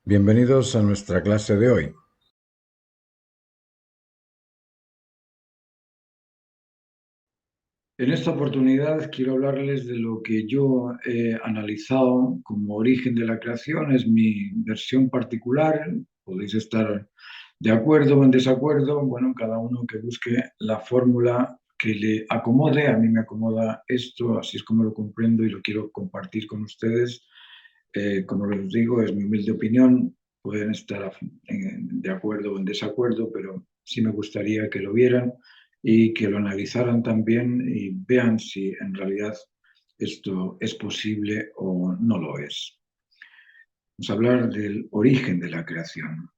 Bienvenidos a nuestra clase de hoy. En esta oportunidad quiero hablarles de lo que yo he analizado como origen de la creación. Es mi versión particular, podéis estar de acuerdo o en desacuerdo, bueno, cada uno que busque la fórmula que le acomode. A mí me acomoda esto, así es como lo comprendo y lo quiero compartir con ustedes. Como les digo, es mi humilde opinión, pueden estar de acuerdo o en desacuerdo, pero sí me gustaría que lo vieran y que lo analizaran también y vean si en realidad esto es posible o no lo es. Vamos a hablar del origen de la creación.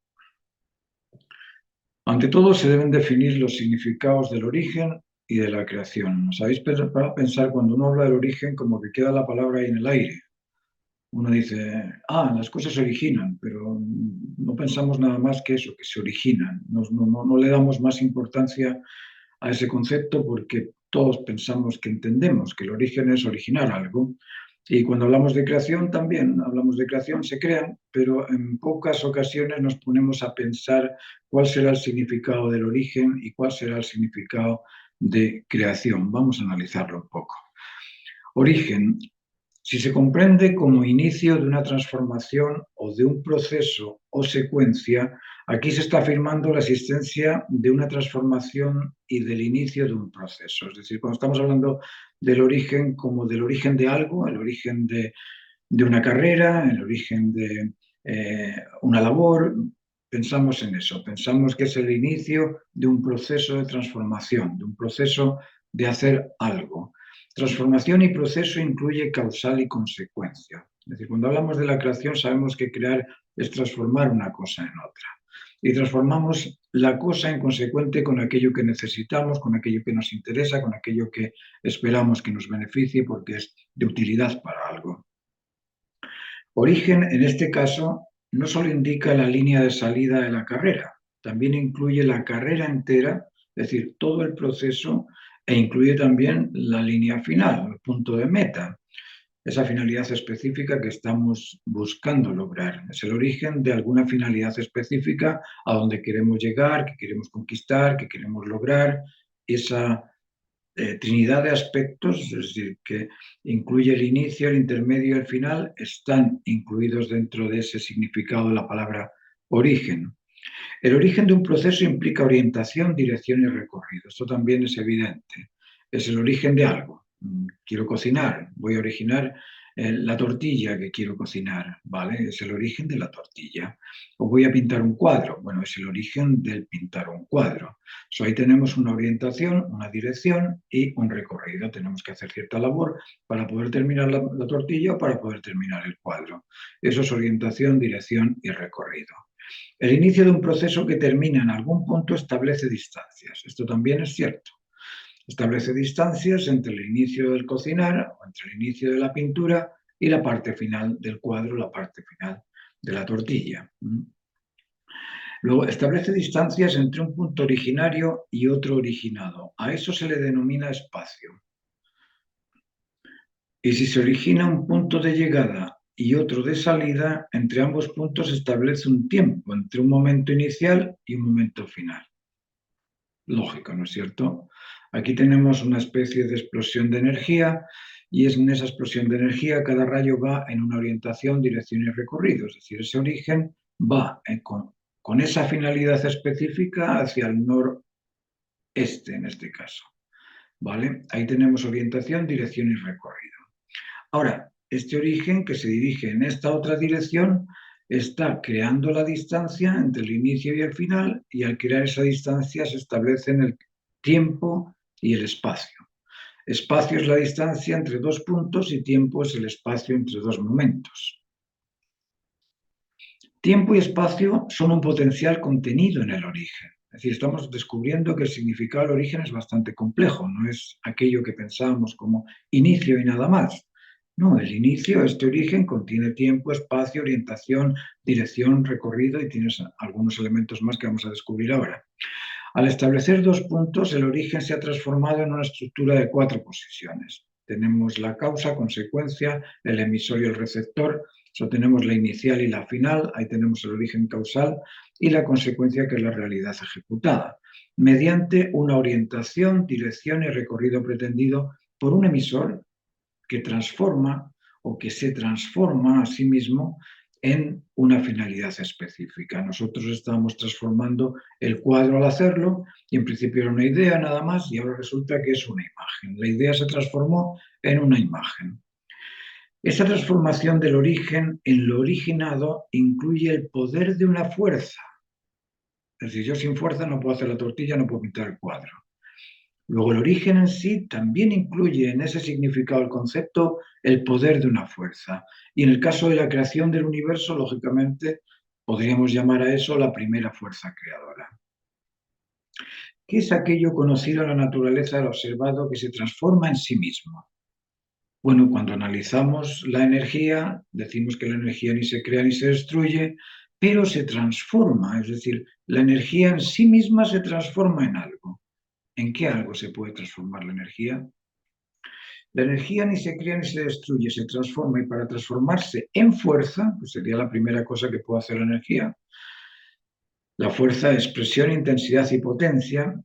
Ante todo, se deben definir los significados del origen y de la creación. ¿Sabéis? Para pensar, cuando uno habla del origen, como que queda la palabra ahí en el aire. Uno dice, las cosas se originan, pero no pensamos nada más que eso, que se originan. No le damos más importancia a ese concepto porque todos pensamos que entendemos que el origen es originar algo. Y cuando hablamos de creación también, hablamos de creación, se crean, pero en pocas ocasiones nos ponemos a pensar cuál será el significado del origen y cuál será el significado de creación. Vamos a analizarlo un poco. Origen. Si se comprende como inicio de una transformación o de un proceso o secuencia, aquí se está afirmando la existencia de una transformación y del inicio de un proceso. Es decir, cuando estamos hablando del origen como del origen de algo, el origen de una carrera, el origen de una labor, pensamos en eso, pensamos que es el inicio de un proceso de transformación, de un proceso de hacer algo. Transformación y proceso incluye causal y consecuencia. Es decir, cuando hablamos de la creación sabemos que crear es transformar una cosa en otra. Y transformamos la cosa en consecuente con aquello que necesitamos, con aquello que nos interesa, con aquello que esperamos que nos beneficie porque es de utilidad para algo. Origen, en este caso, no solo indica la línea de salida de la carrera, también incluye la carrera entera, es decir, todo el proceso, e incluye también la línea final, el punto de meta, esa finalidad específica que estamos buscando lograr. Es el origen de alguna finalidad específica a donde queremos llegar, que queremos conquistar, que queremos lograr, esa trinidad de aspectos, es decir, que incluye el inicio, el intermedio y el final, están incluidos dentro de ese significado de la palabra origen. El origen de un proceso implica orientación, dirección y recorrido. Esto también es evidente. Es el origen de algo. Quiero cocinar, voy a originar la tortilla que quiero cocinar, ¿vale? Es el origen de la tortilla. O voy a pintar un cuadro, bueno, es el origen del pintar un cuadro. Ahí tenemos una orientación, una dirección y un recorrido. Tenemos que hacer cierta labor para poder terminar la tortilla o para poder terminar el cuadro. Eso es orientación, dirección y recorrido. El inicio de un proceso que termina en algún punto establece distancias. Esto también es cierto. Establece distancias entre el inicio del cocinar o entre el inicio de la pintura y la parte final del cuadro, la parte final de la tortilla. Luego, establece distancias entre un punto originario y otro originado. A eso se le denomina espacio. Y si se origina un punto de llegada y otro de salida, entre ambos puntos se establece un tiempo entre un momento inicial y un momento final. Lógico, ¿no es cierto? Aquí tenemos una especie de explosión de energía y en esa explosión de energía cada rayo va en una orientación, dirección y recorrido. Es decir, ese origen va con esa finalidad específica hacia el noreste, en este caso. ¿Vale? Ahí tenemos orientación, dirección y recorrido. Ahora, este origen que se dirige en esta otra dirección está creando la distancia entre el inicio y el final, y al crear esa distancia se establecen el tiempo y el espacio. Espacio es la distancia entre dos puntos y tiempo es el espacio entre dos momentos. Tiempo y espacio son un potencial contenido en el origen. Es decir, estamos descubriendo que el significado del origen es bastante complejo, no es aquello que pensábamos como inicio y nada más. No, el inicio, este origen, contiene tiempo, espacio, orientación, dirección, recorrido y tienes algunos elementos más que vamos a descubrir ahora. Al establecer dos puntos, el origen se ha transformado en una estructura de 4 posiciones. Tenemos la causa, consecuencia, el emisor y el receptor. Eso tenemos la inicial y la final, ahí tenemos el origen causal y la consecuencia, que es la realidad ejecutada, mediante una orientación, dirección y recorrido pretendido por un emisor que transforma o que se transforma a sí mismo en una finalidad específica. Nosotros estábamos transformando el cuadro al hacerlo y en principio era una idea nada más y ahora resulta que es una imagen. La idea se transformó en una imagen. Esa transformación del origen en lo originado incluye el poder de una fuerza. Es decir, yo sin fuerza no puedo hacer la tortilla, no puedo pintar el cuadro. Luego, el origen en sí también incluye en ese significado el concepto el poder de una fuerza. Y en el caso de la creación del universo, lógicamente, podríamos llamar a eso la primera fuerza creadora. ¿Qué es aquello conocido en la naturaleza del observado que se transforma en sí mismo? Bueno, cuando analizamos la energía, decimos que la energía ni se crea ni se destruye, pero se transforma, es decir, la energía en sí misma se transforma en algo. ¿En qué algo se puede transformar la energía? La energía ni se crea ni se destruye, se transforma, y para transformarse en fuerza, pues sería la primera cosa que puede hacer la energía. La fuerza es presión, intensidad y potencia.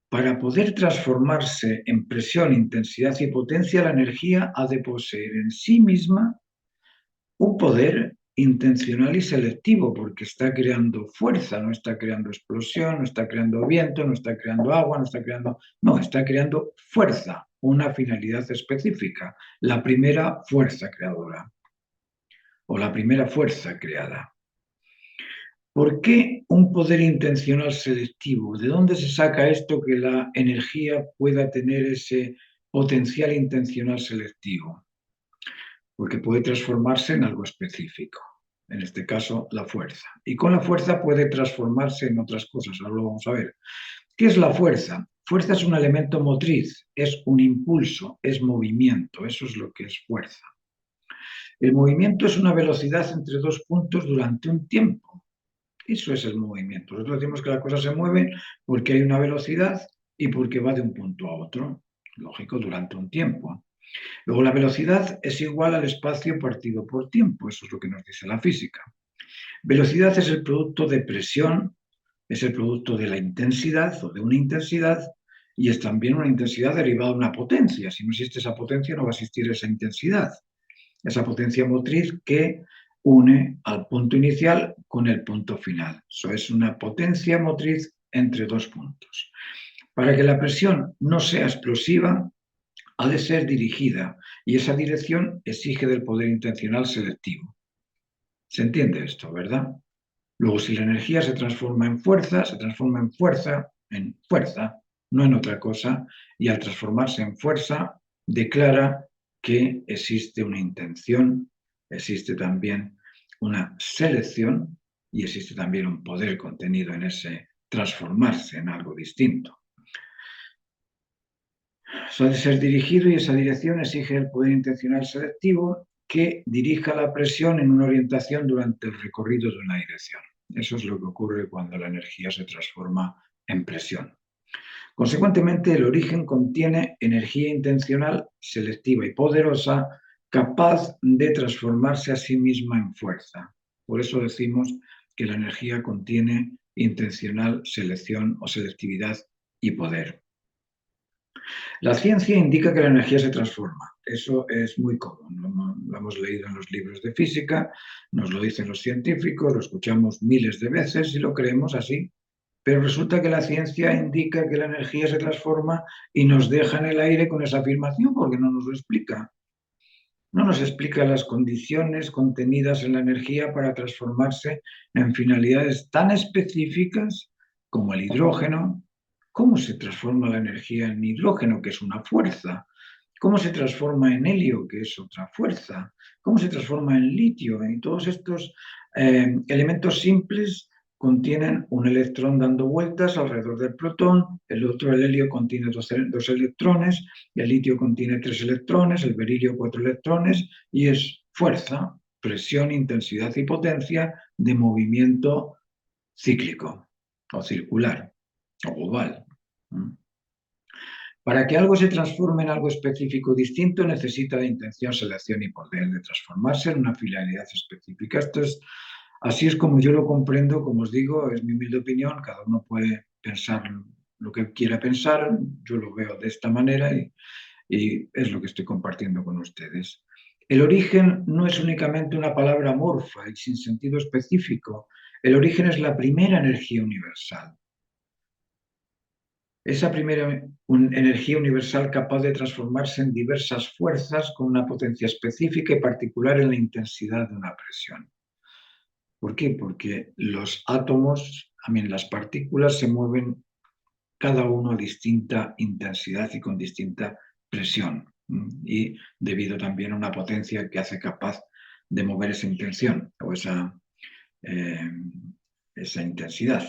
Para poder transformarse en presión, intensidad y potencia, la energía ha de poseer en sí misma un poder intencional y selectivo, porque está creando fuerza, no está creando explosión, no está creando viento, no está creando agua, no, está creando fuerza, una finalidad específica, la primera fuerza creadora o la primera fuerza creada. ¿Por qué un poder intencional selectivo? ¿De dónde se saca esto que la energía pueda tener ese potencial intencional selectivo? Porque puede transformarse en algo específico, en este caso la fuerza. Y con la fuerza puede transformarse en otras cosas, ahora lo vamos a ver. ¿Qué es la fuerza? Fuerza es un elemento motriz, es un impulso, es movimiento, eso es lo que es fuerza. El movimiento es una velocidad entre dos puntos durante un tiempo. Eso es el movimiento. Nosotros decimos que la cosa se mueve porque hay una velocidad y porque va de un punto a otro, lógico, durante un tiempo. Luego, la velocidad es igual al espacio partido por tiempo, eso es lo que nos dice la física. Velocidad es el producto de presión, es el producto de la intensidad o de una intensidad, y es también una intensidad derivada de una potencia. Si no existe esa potencia, no va a existir esa intensidad, esa potencia motriz que une al punto inicial con el punto final. Eso es una potencia motriz entre dos puntos. Para que la presión no sea explosiva, ha de ser dirigida, y esa dirección exige del poder intencional selectivo. ¿Se entiende esto, verdad? Luego, si la energía se transforma en fuerza, se transforma en fuerza, no en otra cosa, y al transformarse en fuerza, declara que existe una intención, existe también una selección y existe también un poder contenido en ese transformarse en algo distinto. Eso ha de ser dirigido, y esa dirección exige el poder intencional selectivo que dirija la presión en una orientación durante el recorrido de una dirección. Eso es lo que ocurre cuando la energía se transforma en presión. Consecuentemente, el origen contiene energía intencional, selectiva y poderosa, capaz de transformarse a sí misma en fuerza. Por eso decimos que la energía contiene intencional, selección o selectividad y poder. La ciencia indica que la energía se transforma. Eso es muy común. Lo hemos leído en los libros de física, nos lo dicen los científicos, lo escuchamos miles de veces y lo creemos así. Pero resulta que la ciencia indica que la energía se transforma y nos deja en el aire con esa afirmación porque no nos lo explica. No nos explica las condiciones contenidas en la energía para transformarse en finalidades tan específicas como el hidrógeno. ¿Cómo se transforma la energía en hidrógeno, que es una fuerza? ¿Cómo se transforma en helio, que es otra fuerza? ¿Cómo se transforma en litio? Y todos estos elementos simples contienen un electrón dando vueltas alrededor del protón, el helio contiene dos electrones, el litio contiene 3 electrones, el berilio 4 electrones, y es fuerza, presión, intensidad y potencia de movimiento cíclico o circular o oval. Para que algo se transforme en algo específico distinto, necesita de intención, selección y poder de transformarse en una finalidad específica. Así es como yo lo comprendo, como os digo, es mi humilde opinión, cada uno puede pensar lo que quiera pensar, yo lo veo de esta manera y es lo que estoy compartiendo con ustedes. El origen no es únicamente una palabra amorfa y sin sentido específico. El origen es la primera energía universal. Esa primera energía universal capaz de transformarse en diversas fuerzas con una potencia específica y particular en la intensidad de una presión. ¿Por qué? Porque los átomos, también las partículas, se mueven cada uno a distinta intensidad y con distinta presión. Y debido también a una potencia que hace capaz de mover esa intención o esa intensidad.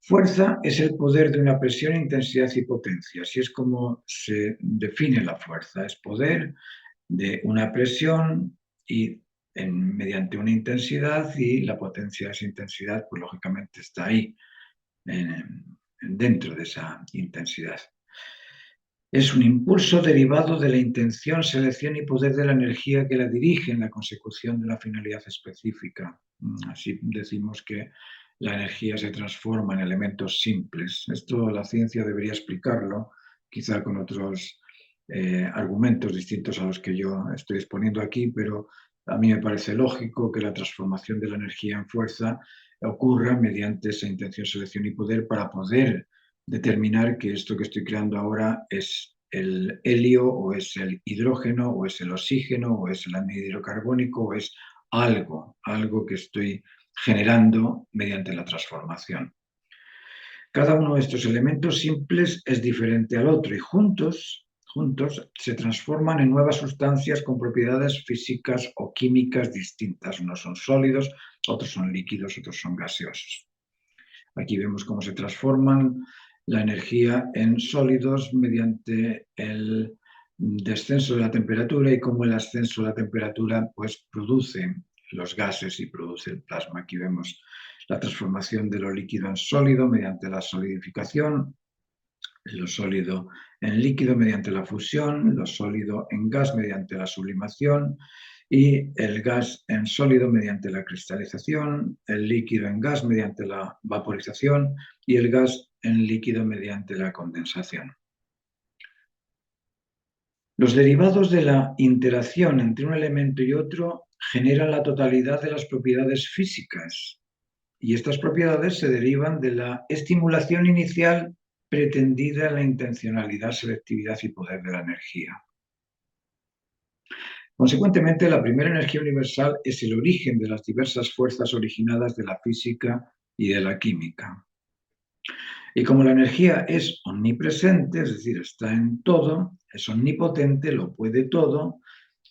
Fuerza es el poder de una presión, intensidad y potencia. Así es como se define la fuerza. Es poder de una presión y mediante una intensidad, y la potencia de esa intensidad, pues lógicamente está ahí, dentro de esa intensidad. Es un impulso derivado de la intención, selección y poder de la energía que la dirige en la consecución de una finalidad específica. Así decimos que la energía se transforma en elementos simples. Esto la ciencia debería explicarlo, quizá con otros argumentos distintos a los que yo estoy exponiendo aquí, pero a mí me parece lógico que la transformación de la energía en fuerza ocurra mediante esa intención, selección y poder para poder determinar que esto que estoy creando ahora es el helio o es el hidrógeno o es el oxígeno o es el anhídrido carbónico o es algo que estoy generando mediante la transformación. Cada uno de estos elementos simples es diferente al otro y juntos se transforman en nuevas sustancias con propiedades físicas o químicas distintas. Unos son sólidos, otros son líquidos, otros son gaseosos. Aquí vemos cómo se transforman la energía en sólidos mediante el descenso de la temperatura y cómo el ascenso de la temperatura pues produce los gases y produce el plasma. Aquí vemos la transformación de lo líquido en sólido mediante la solidificación, lo sólido en líquido mediante la fusión, lo sólido en gas mediante la sublimación y el gas en sólido mediante la cristalización, el líquido en gas mediante la vaporización y el gas en líquido mediante la condensación. Los derivados de la interacción entre un elemento y otro generan la totalidad de las propiedades físicas y estas propiedades se derivan de la estimulación inicial pretendida en la intencionalidad, selectividad y poder de la energía. Consecuentemente, la primera energía universal es el origen de las diversas fuerzas originadas de la física y de la química. Y como la energía es omnipresente, es decir, está en todo, es omnipotente, lo puede todo,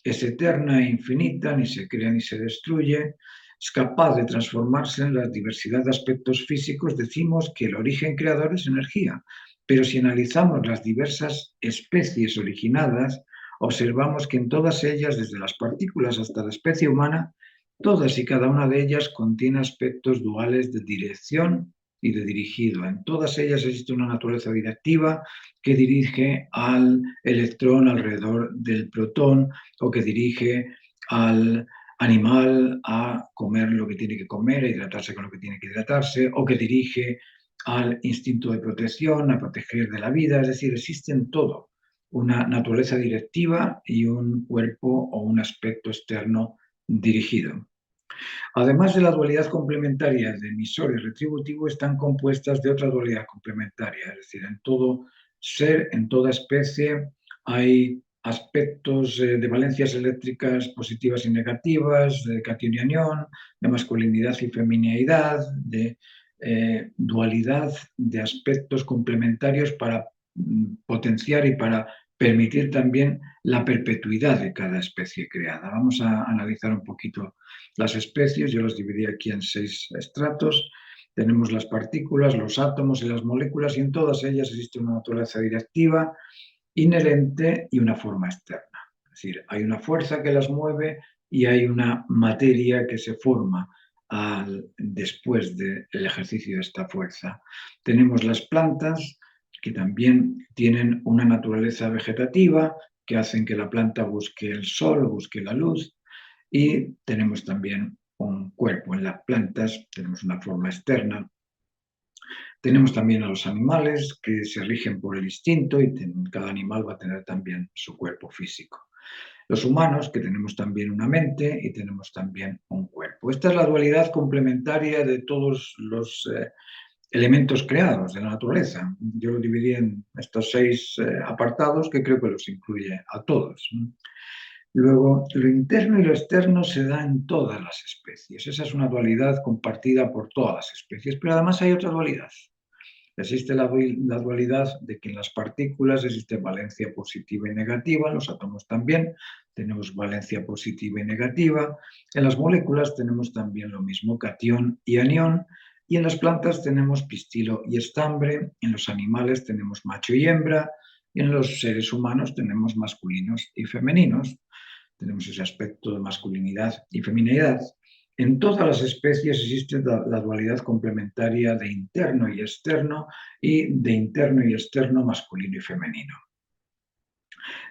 es eterna e infinita, ni se crea ni se destruye, es capaz de transformarse en la diversidad de aspectos físicos, decimos que el origen creador es energía. Pero si analizamos las diversas especies originadas, observamos que en todas ellas, desde las partículas hasta la especie humana, todas y cada una de ellas contiene aspectos duales de dirección y de dirigido. En todas ellas existe una naturaleza directiva que dirige al electrón alrededor del protón o que dirige al animal a comer lo que tiene que comer, a hidratarse con lo que tiene que hidratarse, o que dirige al instinto de protección, a proteger de la vida. Es decir, existe en todo una naturaleza directiva y un cuerpo o un aspecto externo dirigido. Además de la dualidad complementaria de emisor y retributivo, están compuestas de otra dualidad complementaria, es decir, en todo ser, en toda especie, hay aspectos de valencias eléctricas positivas y negativas, de cation y anión, de masculinidad y femineidad, de dualidad de aspectos complementarios para potenciar y para permitir también la perpetuidad de cada especie creada. Vamos a analizar un poquito las especies. Yo las dividí aquí en 6 estratos. Tenemos las partículas, los átomos y las moléculas, y en todas ellas existe una naturaleza directiva, inherente y una forma externa. Es decir, hay una fuerza que las mueve y hay una materia que se forma después del ejercicio de esta fuerza. Tenemos las plantas que también tienen una naturaleza vegetativa, que hacen que la planta busque el sol, busque la luz, y tenemos también un cuerpo en las plantas, tenemos una forma externa. Tenemos también a los animales que se rigen por el instinto y cada animal va a tener también su cuerpo físico. Los humanos, que tenemos también una mente y tenemos también un cuerpo. Esta es la dualidad complementaria de todos los elementos creados de la naturaleza. Yo lo dividí en estos 6 apartados que creo que los incluye a todos. Luego, lo interno y lo externo se da en todas las especies. Esa es una dualidad compartida por todas las especies, pero además hay otra dualidad. Existe la dualidad de que en las partículas existe valencia positiva y negativa, en los átomos también tenemos valencia positiva y negativa, en las moléculas tenemos también lo mismo, catión y anión, y en las plantas tenemos pistilo y estambre, en los animales tenemos macho y hembra, y en los seres humanos tenemos masculinos y femeninos. Tenemos ese aspecto de masculinidad y feminidad. En todas las especies existe la dualidad complementaria de interno y externo y de interno y externo masculino y femenino.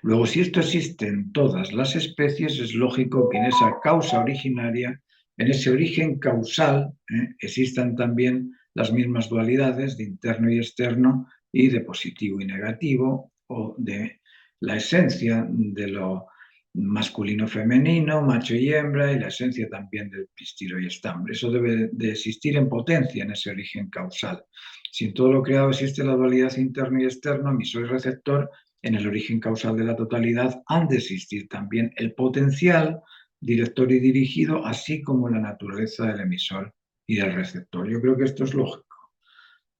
Luego, si esto existe en todas las especies, es lógico que en esa causa originaria, en ese origen causal, existan también las mismas dualidades de interno y externo y de positivo y negativo, o de la esencia de lo masculino-femenino, macho y hembra, y la esencia también del pistilo y estambre. Eso debe de existir en potencia en ese origen causal. Si en todo lo creado existe la dualidad interno y externo, emisor y receptor, en el origen causal de la totalidad han de existir también el potencial director y dirigido, así como la naturaleza del emisor y del receptor. Yo creo que esto es lógico.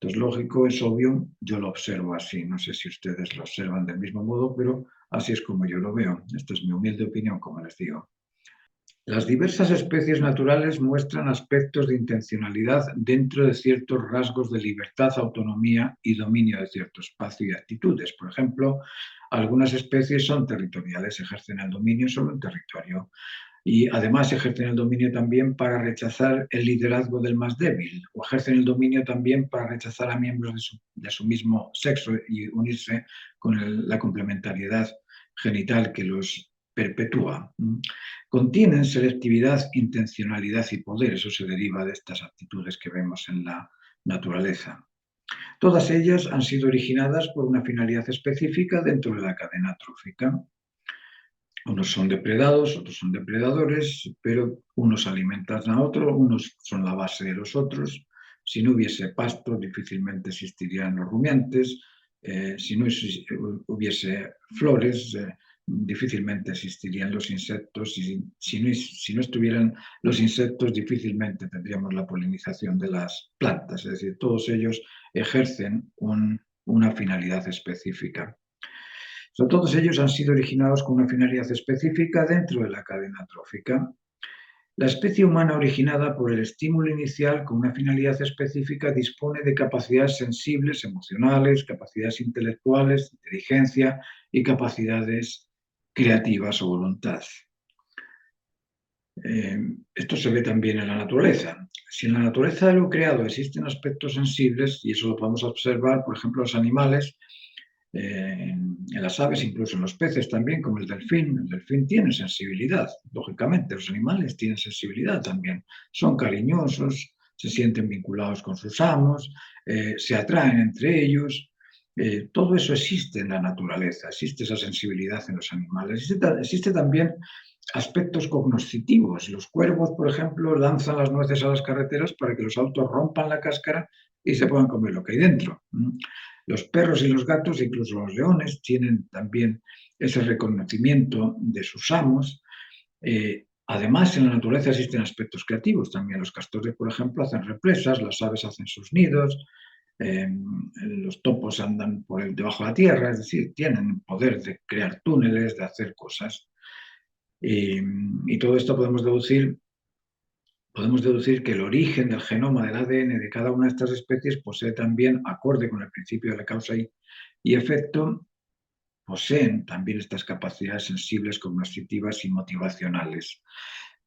Esto es lógico, es obvio, yo lo observo así. No sé si ustedes lo observan del mismo modo, pero así es como yo lo veo. Esta es mi humilde opinión, como les digo. Las diversas especies naturales muestran aspectos de intencionalidad dentro de ciertos rasgos de libertad, autonomía y dominio de cierto espacio y actitudes. Por ejemplo, algunas especies son territoriales, ejercen el dominio sobre un territorio y además ejercen el dominio también para rechazar el liderazgo del más débil, o ejercen el dominio también para rechazar a miembros de su mismo sexo y unirse con la complementariedad genital que los perpetúa. Contienen selectividad, intencionalidad y poder. Eso se deriva de estas actitudes que vemos en la naturaleza. Todas ellas han sido originadas por una finalidad específica dentro de la cadena trófica. Unos son depredados, otros son depredadores, pero unos alimentan a otros, unos son la base de los otros. Si no hubiese pasto, difícilmente existirían los rumiantes. Si no hubiese flores, difícilmente existirían los insectos. Y si no estuvieran los insectos, difícilmente tendríamos la polinización de las plantas. Es decir, todos ellos ejercen una finalidad específica. Todos ellos han sido originados con una finalidad específica dentro de la cadena trófica. La especie humana originada por el estímulo inicial con una finalidad específica dispone de capacidades sensibles, emocionales, capacidades intelectuales, inteligencia y capacidades creativas o voluntad. Esto se ve también en la naturaleza. Si en la naturaleza de lo creado existen aspectos sensibles, y eso lo podemos observar, por ejemplo, en los animales, en las aves, incluso en los peces también, como el delfín tiene sensibilidad, lógicamente, los animales tienen sensibilidad también, son cariñosos, se sienten vinculados con sus amos, se atraen entre ellos, todo eso existe en la naturaleza, existe esa sensibilidad en los animales, existe también aspectos cognoscitivos. Los cuervos, por ejemplo, lanzan las nueces a las carreteras para que los autos rompan la cáscara y se puedan comer lo que hay dentro. Los perros y los gatos, incluso los leones, tienen también ese reconocimiento de sus amos. Además, en la naturaleza existen aspectos creativos también. Los castores, por ejemplo, hacen represas, las aves hacen sus nidos, los topos andan debajo de la tierra, es decir, tienen poder de crear túneles, de hacer cosas. Y todo esto podemos deducir que el origen del genoma del ADN de cada una de estas especies posee también, acorde con el principio de la causa y efecto, poseen también estas capacidades sensibles, cognoscitivas y motivacionales.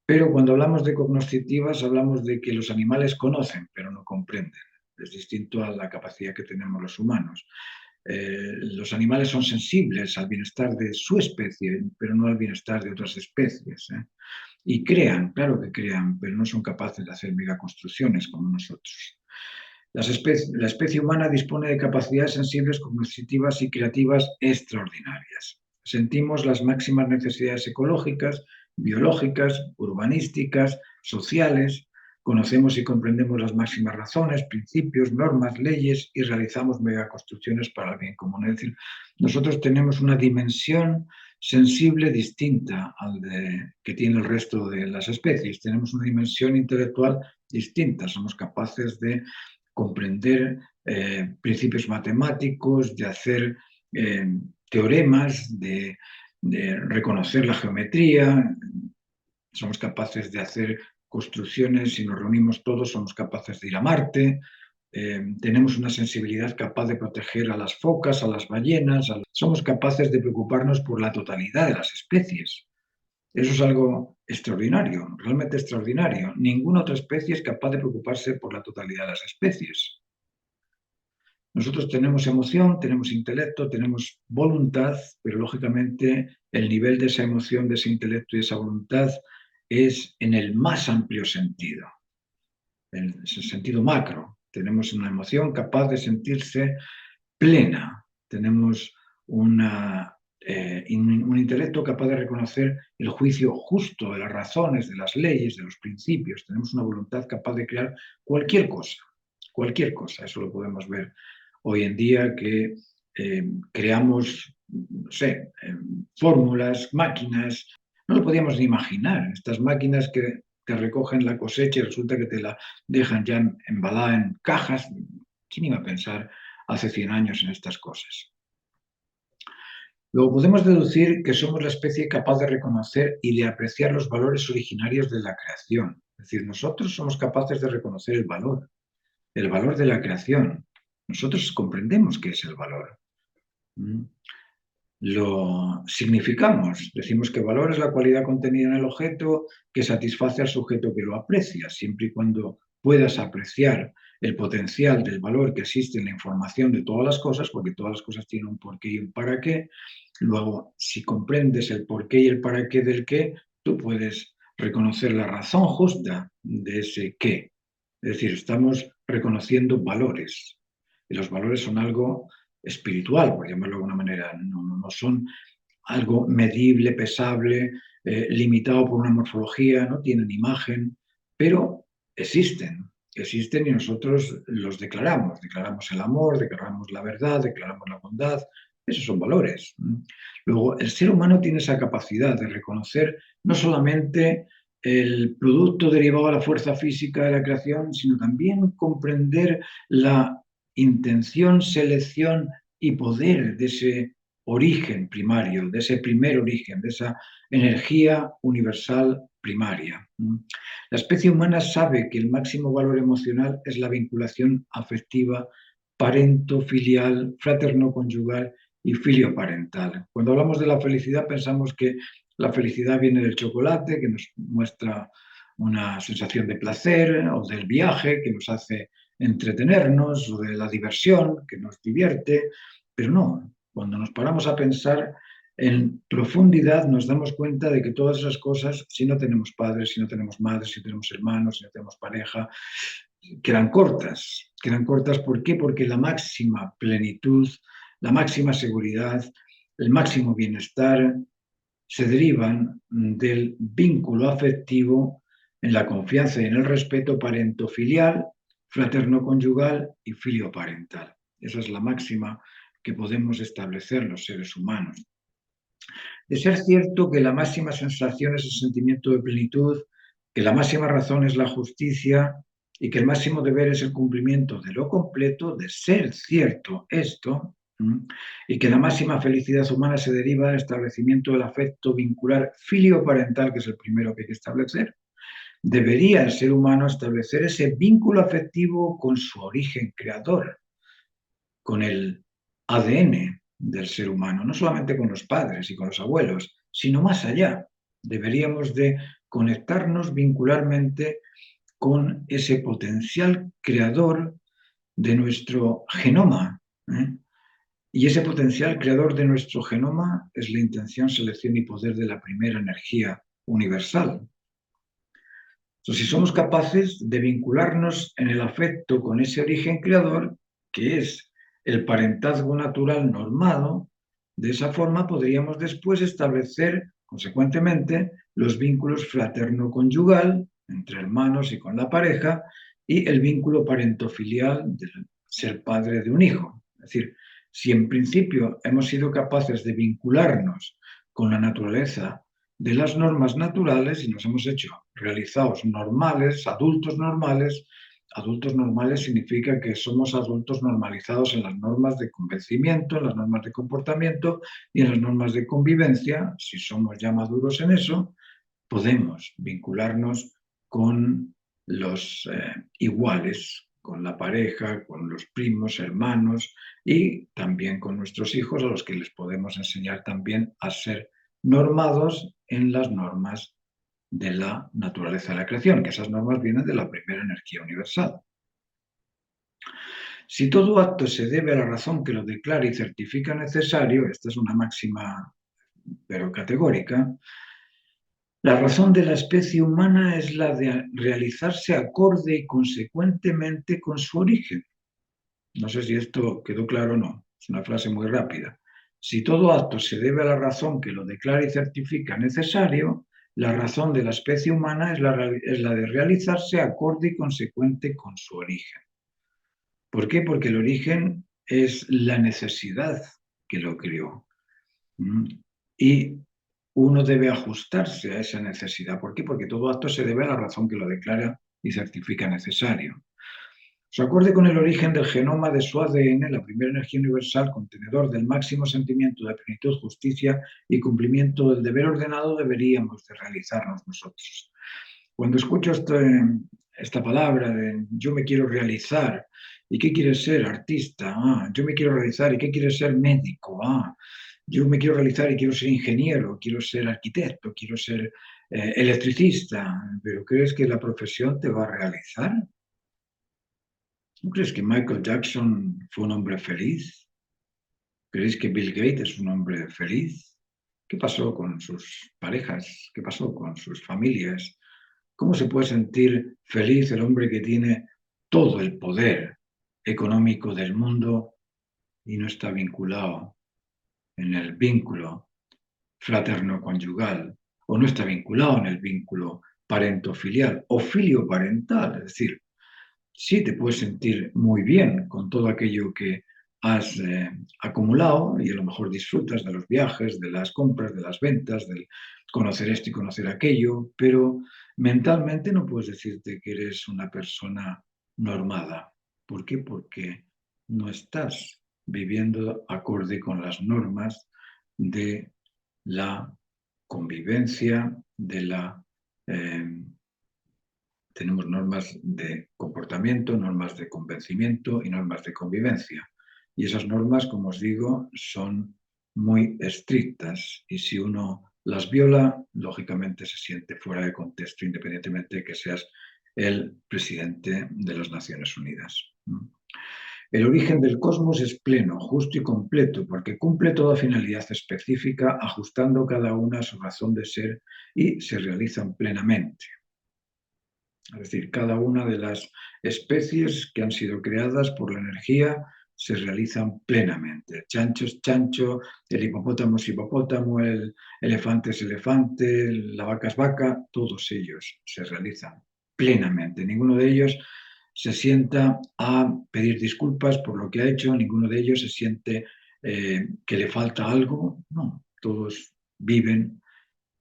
Pero cuando hablamos de cognoscitivas, hablamos de que los animales conocen, pero no comprenden. Es distinto a la capacidad que tenemos los humanos. Los animales son sensibles al bienestar de su especie, pero no al bienestar de otras especies. Y crean, claro que crean, pero no son capaces de hacer megaconstrucciones como nosotros. La especie humana dispone de capacidades sensibles, cognitivas y creativas extraordinarias. Sentimos las máximas necesidades ecológicas, biológicas, urbanísticas, sociales. Conocemos y comprendemos las máximas razones, principios, normas, leyes y realizamos megaconstrucciones para el bien común. Es decir, nosotros tenemos una dimensión sensible distinta al que tiene el resto de las especies. Tenemos una dimensión intelectual distinta. Somos capaces de comprender principios matemáticos, de hacer teoremas, de reconocer la geometría. Somos capaces de hacer construcciones. Si nos reunimos todos, somos capaces de ir a Marte. Tenemos una sensibilidad capaz de proteger a las focas, a las ballenas. Somos capaces de preocuparnos por la totalidad de las especies. Eso es algo extraordinario, realmente extraordinario. Ninguna otra especie es capaz de preocuparse por la totalidad de las especies. Nosotros tenemos emoción, tenemos intelecto, tenemos voluntad, pero lógicamente el nivel de esa emoción, de ese intelecto y esa voluntad es en el más amplio sentido, en el sentido macro. Tenemos una emoción capaz de sentirse plena, tenemos un intelecto capaz de reconocer el juicio justo de las razones, de las leyes, de los principios. Tenemos una voluntad capaz de crear cualquier cosa. Eso lo podemos ver hoy en día, que creamos, no sé, fórmulas, máquinas. No lo podíamos ni imaginar. Estas máquinas que te recogen la cosecha y resulta que te la dejan ya embalada en cajas. ¿Quién iba a pensar hace 100 años en estas cosas? Luego podemos deducir que somos la especie capaz de reconocer y de apreciar los valores originarios de la creación. Es decir, nosotros somos capaces de reconocer el valor de la creación. Nosotros comprendemos qué es el valor. Lo significamos. Decimos que valor es la cualidad contenida en el objeto que satisface al sujeto que lo aprecia, siempre y cuando puedas apreciar el potencial del valor que existe en la información de todas las cosas, porque todas las cosas tienen un porqué y un para qué. Luego, si comprendes el porqué y el para qué del qué, tú puedes reconocer la razón justa de ese qué. Es decir, estamos reconociendo valores. Y los valores son algo espiritual, por llamarlo de alguna manera. No son algo medible, pesable, limitado por una morfología, no tienen imagen, pero existen y nosotros los declaramos. Declaramos el amor, declaramos la verdad, declaramos la bondad. Esos son valores. Luego, el ser humano tiene esa capacidad de reconocer no solamente el producto derivado de la fuerza física de la creación, sino también comprender la intención, selección y poder de ese origen primario, de ese primer origen, de esa energía universal primaria. La especie humana sabe que el máximo valor emocional es la vinculación afectiva parento-filial, fraterno-conyugal y filioparental. Cuando hablamos de la felicidad pensamos que la felicidad viene del chocolate, que nos muestra una sensación de placer, o del viaje, que nos hace entretenernos, o de la diversión, que nos divierte, pero no. Cuando nos paramos a pensar en profundidad, nos damos cuenta de que todas esas cosas, si no tenemos padres, si no tenemos madres, si no tenemos hermanos, si no tenemos pareja, quedan cortas. Quedan cortas, ¿por qué? Porque la máxima plenitud, la máxima seguridad, el máximo bienestar se derivan del vínculo afectivo en la confianza y en el respeto parentofilial, fraterno-conyugal y filioparental. Esa es la máxima que podemos establecer los seres humanos. De ser cierto que la máxima sensación es el sentimiento de plenitud, que la máxima razón es la justicia y que el máximo deber es el cumplimiento de lo completo, de ser cierto esto, y que la máxima felicidad humana se deriva del establecimiento del afecto vincular filioparental, que es el primero que hay que establecer. Debería el ser humano establecer ese vínculo afectivo con su origen creador, con el ADN del ser humano, no solamente con los padres y con los abuelos, sino más allá. Deberíamos de conectarnos vincularmente con ese potencial creador de nuestro genoma, Y ese potencial creador de nuestro genoma es la intención, selección y poder de la primera energía universal. Entonces, si somos capaces de vincularnos en el afecto con ese origen creador, que es el parentazgo natural normado, de esa forma podríamos después establecer, consecuentemente, los vínculos fraterno-conyugal entre hermanos y con la pareja y el vínculo parentofilial de ser padre de un hijo. Es decir, si en principio hemos sido capaces de vincularnos con la naturaleza de las normas naturales y nos hemos hecho realizados normales, adultos normales significa que somos adultos normalizados en las normas de convencimiento, en las normas de comportamiento y en las normas de convivencia. Si somos ya maduros en eso, podemos vincularnos con los iguales, con la pareja, con los primos, hermanos y también con nuestros hijos, a los que les podemos enseñar también a ser normados en las normas de la naturaleza de la creación, que esas normas vienen de la primera energía universal. Si todo acto se debe a la razón que lo declara y certifica necesario, esta es una máxima pero categórica, la razón de la especie humana es la de realizarse acorde y consecuentemente con su origen. No sé si esto quedó claro o no, es una frase muy rápida. Si todo acto se debe a la razón que lo declara y certifica necesario, la razón de la especie humana es la de realizarse acorde y consecuente con su origen. ¿Por qué? Porque el origen es la necesidad que lo creó. Y uno debe ajustarse a esa necesidad. ¿Por qué? Porque todo acto se debe a la razón que lo declara y certifica necesario. Se acorde con el origen del genoma de su ADN, la primera energía universal, contenedor del máximo sentimiento de plenitud, justicia y cumplimiento del deber ordenado, deberíamos de realizarnos nosotros. Cuando escucho esta palabra de yo me quiero realizar, ¿y qué quieres ser? Artista. Yo me quiero realizar, ¿y qué quieres ser? Médico. Yo me quiero realizar y quiero ser ingeniero, quiero ser arquitecto, quiero ser electricista. ¿Pero crees que la profesión te va a realizar? ¿No crees que Michael Jackson fue un hombre feliz? ¿Creéis que Bill Gates es un hombre feliz? ¿Qué pasó con sus parejas? ¿Qué pasó con sus familias? ¿Cómo se puede sentir feliz el hombre que tiene todo el poder económico del mundo y no está vinculado en el vínculo fraterno-conyugal o no está vinculado en el vínculo parento-filial o filio-parental? Es decir, sí te puedes sentir muy bien con todo aquello que has acumulado y a lo mejor disfrutas de los viajes, de las compras, de las ventas, del conocer esto y conocer aquello, pero mentalmente no puedes decirte que eres una persona normada. ¿Por qué? Porque no estás viviendo acorde con las normas de la convivencia, de la tenemos normas de comportamiento, normas de convencimiento y normas de convivencia. Y esas normas, como os digo, son muy estrictas y si uno las viola, lógicamente se siente fuera de contexto, independientemente de que seas el presidente de las Naciones Unidas. El origen del cosmos es pleno, justo y completo, porque cumple toda finalidad específica, ajustando cada una a su razón de ser y se realizan plenamente. Es decir, cada una de las especies que han sido creadas por la energía se realizan plenamente. El chancho es chancho, el hipopótamo es hipopótamo, el elefante es elefante, la vaca es vaca, todos ellos se realizan plenamente. Ninguno de ellos se sienta a pedir disculpas por lo que ha hecho, ninguno de ellos se siente que le falta algo. No, todos viven,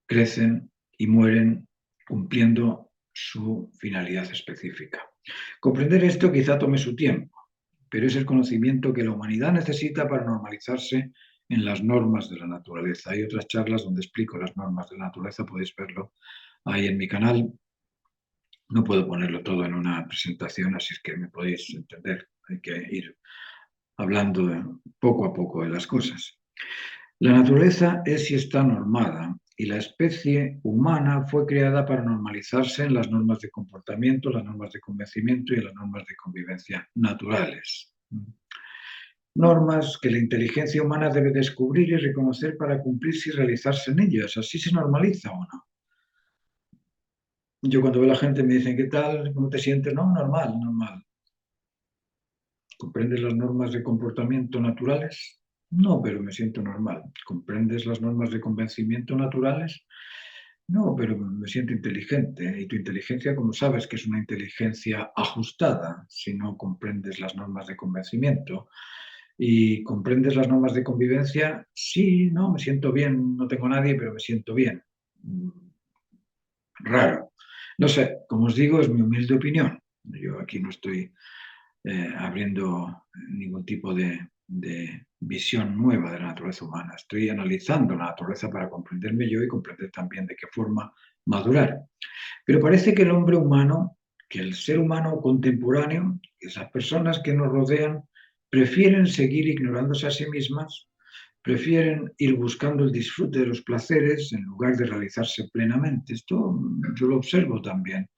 crecen y mueren cumpliendo su finalidad específica. Comprender esto quizá tome su tiempo, pero es el conocimiento que la humanidad necesita para normalizarse en las normas de la naturaleza. Hay otras charlas donde explico las normas de la naturaleza, podéis verlo ahí en mi canal. No puedo ponerlo todo en una presentación, así es que me podéis entender. Hay que ir hablando poco a poco de las cosas. La naturaleza es y está normada, y la especie humana fue creada para normalizarse en las normas de comportamiento, las normas de convencimiento y las normas de convivencia naturales. normas que la inteligencia humana debe descubrir y reconocer para cumplirse y realizarse en ellas. ¿Así se normaliza o no? Yo cuando veo a la gente me dicen, ¿qué tal? ¿Cómo te sientes? No, normal, normal. ¿Comprendes las normas de comportamiento naturales? No, pero me siento normal. ¿Comprendes las normas de convencimiento naturales? No, pero me siento inteligente. ¿Y tu inteligencia, cómo sabes que es una inteligencia ajustada si no comprendes las normas de convencimiento? ¿Y comprendes las normas de convivencia? Sí, no, me siento bien, no tengo nadie, pero me siento bien. Raro. No sé, como os digo, es mi humilde opinión. Yo aquí no estoy abriendo ningún tipo de visión nueva de la naturaleza humana. Estoy analizando la naturaleza para comprenderme yo y comprender también de qué forma madurar. Pero parece que el hombre humano, que el ser humano contemporáneo, esas personas que nos rodean, prefieren seguir ignorándose a sí mismas, prefieren ir buscando el disfrute de los placeres en lugar de realizarse plenamente. Esto yo lo observo también.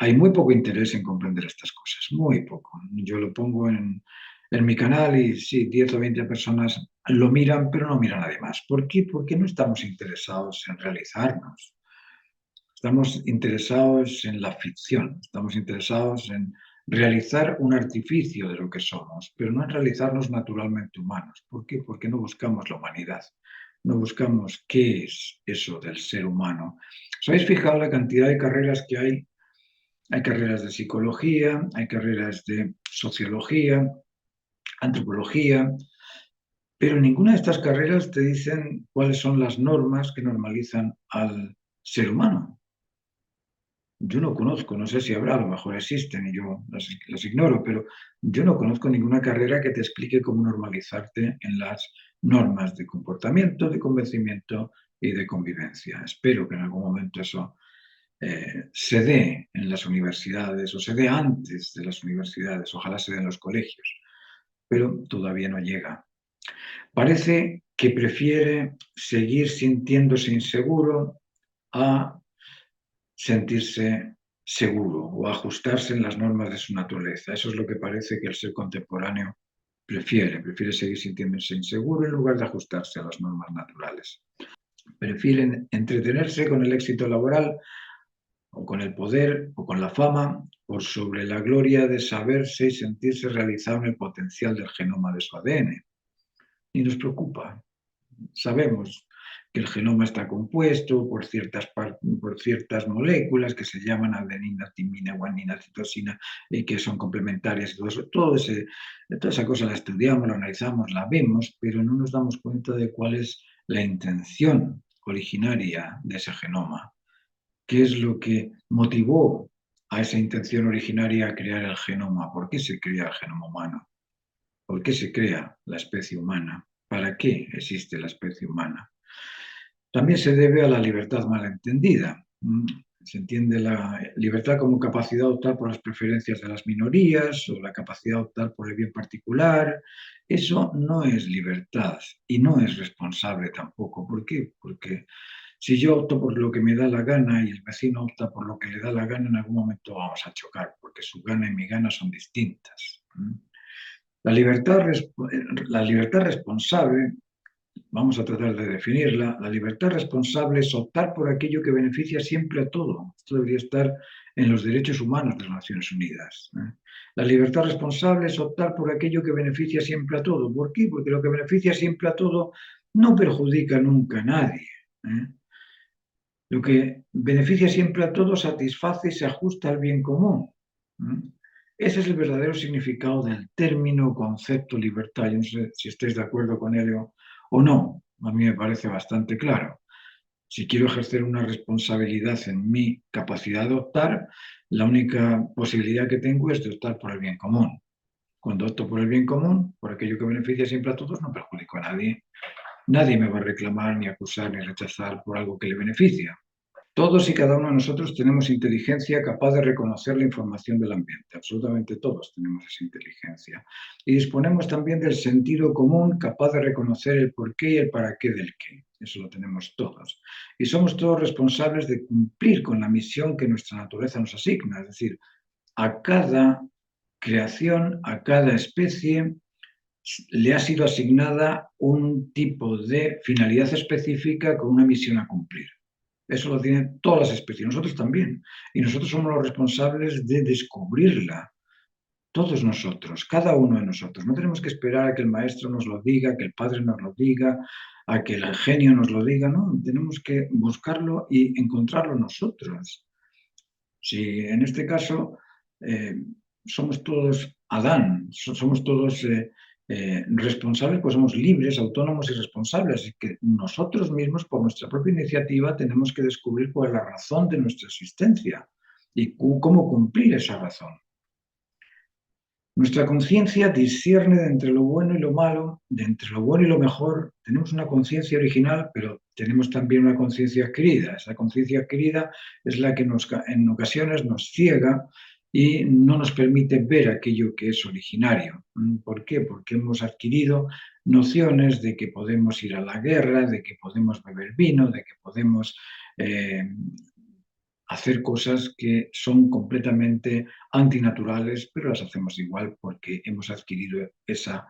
Hay muy poco interés en comprender estas cosas, muy poco. Yo lo pongo en mi canal y sí, 10 o 20 personas lo miran, pero no mira a nadie más. ¿Por qué? Porque no estamos interesados en realizarnos. Estamos interesados en la ficción, estamos interesados en realizar un artificio de lo que somos, pero no en realizarnos naturalmente humanos. ¿Por qué? Porque no buscamos la humanidad, no buscamos qué es eso del ser humano. ¿Os habéis fijado la cantidad de carreras que hay? Hay carreras de psicología, hay carreras de sociología, antropología, pero ninguna de estas carreras te dicen cuáles son las normas que normalizan al ser humano. Yo no conozco, no sé si habrá, a lo mejor existen y yo las ignoro, pero yo no conozco ninguna carrera que te explique cómo normalizarte en las normas de comportamiento, de convencimiento y de convivencia. Espero que en algún momento eso se dé en las universidades o se dé antes de las universidades, ojalá se dé en los colegios, pero todavía no llega. Parece que prefiere seguir sintiéndose inseguro a sentirse seguro o ajustarse en las normas de su naturaleza. Eso es lo que parece que el ser contemporáneo prefiere seguir sintiéndose inseguro en lugar de ajustarse a las normas naturales. Prefieren entretenerse con el éxito laboral o con el poder o con la fama por sobre la gloria de saberse y sentirse realizado en el potencial del genoma de su ADN. Y nos preocupa. Sabemos que el genoma está compuesto por ciertas moléculas que se llaman adenina, timina, guanina, citosina, y que son complementarias. Toda esa cosa la estudiamos, la analizamos, la vemos, pero no nos damos cuenta de cuál es la intención originaria de ese genoma. ¿Qué es lo que motivó a esa intención originaria a crear el genoma? ¿Por qué se crea el genoma humano? ¿Por qué se crea la especie humana? ¿Para qué existe la especie humana? También se debe a la libertad malentendida. Se entiende la libertad como capacidad de optar por las preferencias de las minorías o la capacidad de optar por el bien particular. Eso no es libertad y no es responsable tampoco. ¿Por qué? Porque si yo opto por lo que me da la gana y el vecino opta por lo que le da la gana, en algún momento vamos a chocar, porque su gana y mi gana son distintas. La libertad, la libertad responsable, vamos a tratar de definirla, la libertad responsable es optar por aquello que beneficia siempre a todo. Esto debería estar en los derechos humanos de las Naciones Unidas. La libertad responsable es optar por aquello que beneficia siempre a todo. ¿Por qué? Porque lo que beneficia siempre a todo no perjudica nunca a nadie. Lo que beneficia siempre a todos satisface y se ajusta al bien común. Ese es el verdadero significado del término o concepto libertad. Yo no sé si estáis de acuerdo con ello o no. A mí me parece bastante claro. Si quiero ejercer una responsabilidad en mi capacidad de optar, la única posibilidad que tengo es de optar por el bien común. Cuando opto por el bien común, por aquello que beneficia siempre a todos, no perjudico a nadie. Nadie me va a reclamar, ni acusar, ni rechazar por algo que le beneficia. Todos y cada uno de nosotros tenemos inteligencia capaz de reconocer la información del ambiente. Absolutamente todos tenemos esa inteligencia. Y disponemos también del sentido común capaz de reconocer el porqué y el para qué del qué. Eso lo tenemos todos. Y somos todos responsables de cumplir con la misión que nuestra naturaleza nos asigna. Es decir, a cada creación, a cada especie, le ha sido asignada un tipo de finalidad específica con una misión a cumplir. Eso lo tienen todas las especies, nosotros también. Y nosotros somos los responsables de descubrirla. Todos nosotros, cada uno de nosotros. No tenemos que esperar a que el maestro nos lo diga, que el padre nos lo diga, a que el genio nos lo diga, no, tenemos que buscarlo y encontrarlo nosotros. Si en este caso eh, somos todos Adán, somos todos responsables, pues somos libres, autónomos y responsables. Y que nosotros mismos, por nuestra propia iniciativa, tenemos que descubrir cuál es la razón de nuestra existencia y cómo cumplir esa razón. Nuestra conciencia discierne de entre lo bueno y lo malo, de entre lo bueno y lo mejor. Tenemos una conciencia original, pero tenemos también una conciencia adquirida. Esa conciencia adquirida es la que en ocasiones nos ciega y no nos permite ver aquello que es originario. ¿Por qué? Porque hemos adquirido nociones de que podemos ir a la guerra, de que podemos beber vino, de que podemos hacer cosas que son completamente antinaturales, pero las hacemos igual porque hemos adquirido esa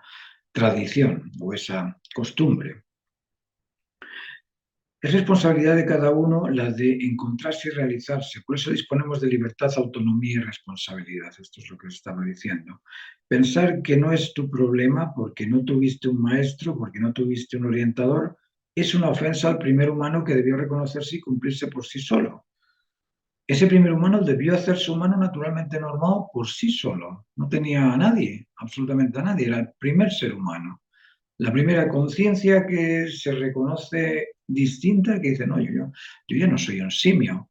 tradición o esa costumbre. Es responsabilidad de cada uno la de encontrarse y realizarse. Por eso disponemos de libertad, autonomía y responsabilidad. Esto es lo que os estaba diciendo. Pensar que no es tu problema porque no tuviste un maestro, porque no tuviste un orientador, es una ofensa al primer humano que debió reconocerse y cumplirse por sí solo. Ese primer humano debió hacerse humano naturalmente normal por sí solo. No tenía a nadie, absolutamente a nadie. Era el primer ser humano. La primera conciencia que se reconoce distinta, que dice, no, yo ya no soy un simio.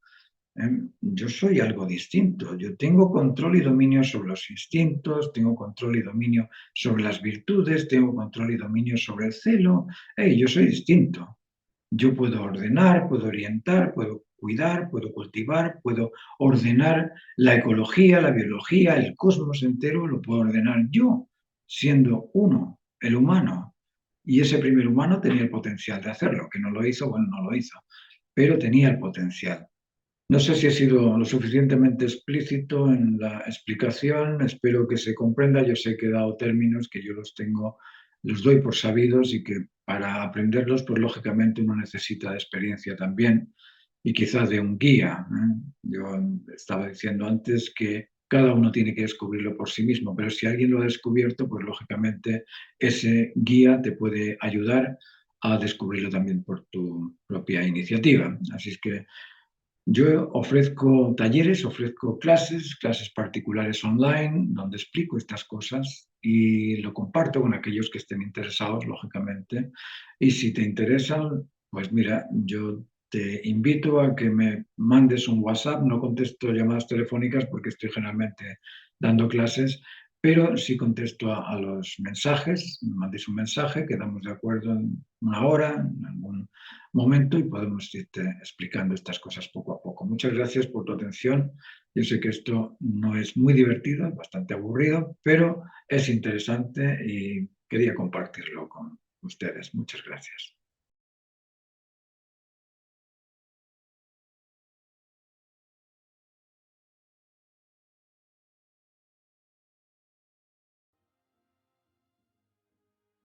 Yo soy algo distinto. Yo tengo control y dominio sobre los instintos, tengo control y dominio sobre las virtudes, tengo control y dominio sobre el celo. Hey, yo soy distinto. Yo puedo ordenar, puedo orientar, puedo cuidar, puedo cultivar, puedo ordenar la ecología, la biología, el cosmos entero, lo puedo ordenar yo, siendo uno, el humano. Y ese primer humano tenía el potencial de hacerlo, que no lo hizo, bueno, no lo hizo, pero tenía el potencial. No sé si he sido lo suficientemente explícito en la explicación, espero que se comprenda. Yo sé que he dado términos que yo los doy por sabidos y que para aprenderlos, pues lógicamente uno necesita de experiencia también y quizás de un guía, ¿eh? Yo estaba diciendo antes que cada uno tiene que descubrirlo por sí mismo, pero si alguien lo ha descubierto, pues lógicamente ese guía te puede ayudar a descubrirlo también por tu propia iniciativa. Así es que yo ofrezco talleres, ofrezco clases particulares online, donde explico estas cosas y lo comparto con aquellos que estén interesados, lógicamente. Y si te interesan, pues mira, yo te invito a que me mandes un WhatsApp. No contesto llamadas telefónicas porque estoy generalmente dando clases, pero sí contesto a los mensajes. Me mandéis un mensaje, quedamos de acuerdo en una hora, en algún momento y podemos irte explicando estas cosas poco a poco. Muchas gracias por tu atención. Yo sé que esto no es muy divertido, es bastante aburrido, pero es interesante y quería compartirlo con ustedes. Muchas gracias.